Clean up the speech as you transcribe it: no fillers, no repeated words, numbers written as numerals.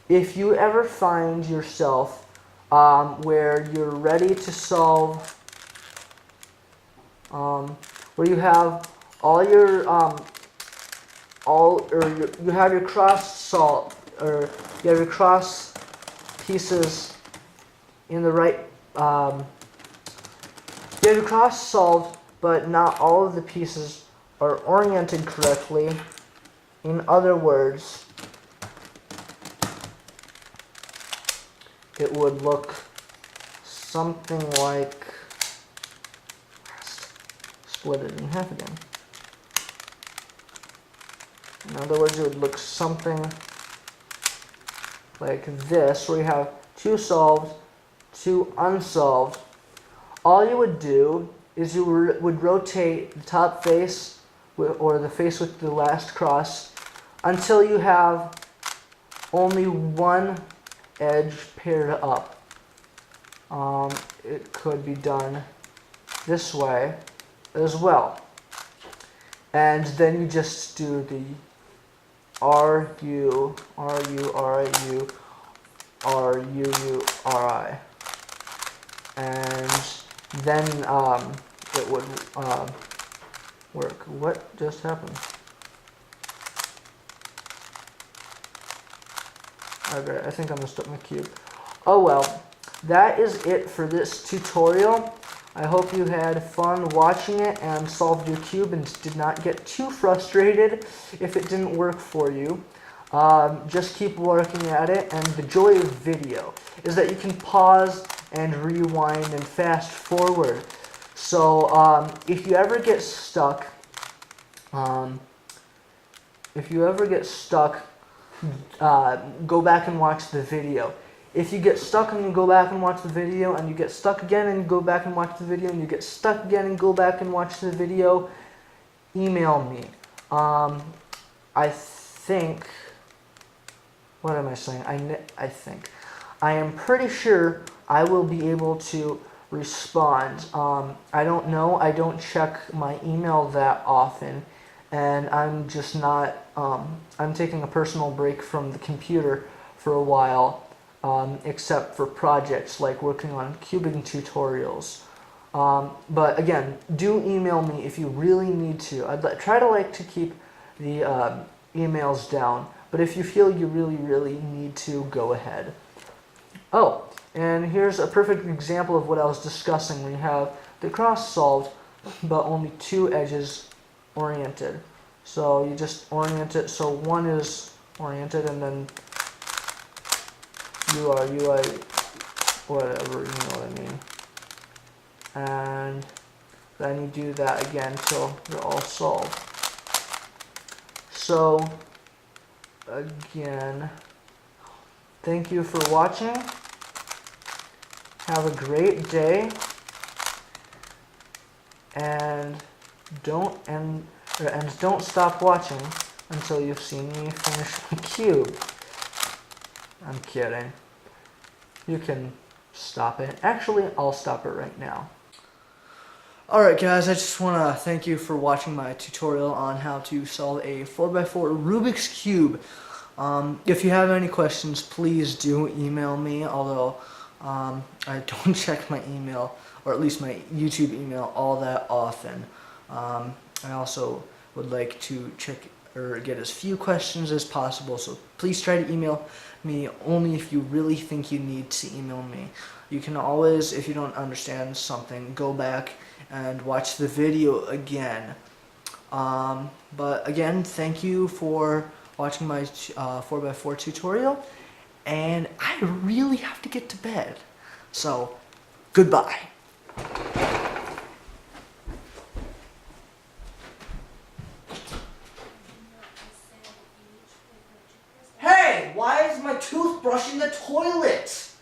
if you ever find yourself where you're ready to solve, where you have all your you have your cross solved, or you have your cross pieces in the right, you have your cross solved, but not all of the pieces are oriented correctly. In other words, it would look something like, split it in half again. In other words, it would look something like this, where you have 2 solved, 2 unsolved. All you would do is you would rotate the top face, or the face with the last cross, until you have only one edge paired up. It could be done this way as well. And then you just do the R, U, R, U, R, U, R, U, U, R, I. And then it would work. What just happened? Okay, I think I messed up my cube. Oh well, that is it for this tutorial. I hope you had fun watching it and solved your cube and did not get too frustrated if it didn't work for you. Just keep working at it, and the joy of video is that you can pause and rewind and fast forward. So if you ever get stuck, go back and watch the video. If you get stuck and you go back and watch the video, and you get stuck again and go back and watch the video, and you get stuck again and go back and watch the video, email me. I think, what am I saying? I am pretty sure I will be able to respond. I don't know. I don't check my email that often, and I'm just not, I'm taking a personal break from the computer for a while. Except for projects like working on cubing tutorials. But again, do email me if you really need to. I'd try to keep the emails down, but if you feel you really need to, go ahead. Oh, and here's a perfect example of what I was discussing. We have the cross solved, but only 2 edges oriented. So you just orient it so one is oriented, and then UI, whatever, you know what I mean. And then you do that again till they're all solved. So, again, thank you for watching. Have a great day. And don't stop watching until you've seen me finish my cube. I'm kidding. You can stop it. Actually, I'll stop it right now. Alright guys, I just want to thank you for watching my tutorial on how to solve a 4x4 Rubik's Cube. If you have any questions, please do email me, although I don't check my email, or at least my YouTube email, all that often. I also would like to check or get as few questions as possible, so please try to email me only if you really think you need to email me. You can always, if you don't understand something, go back and watch the video again. But again, thank you for watching my 4x4 tutorial, and I really have to get to bed. So, goodbye. Hey, why is my toothbrush in the toilet?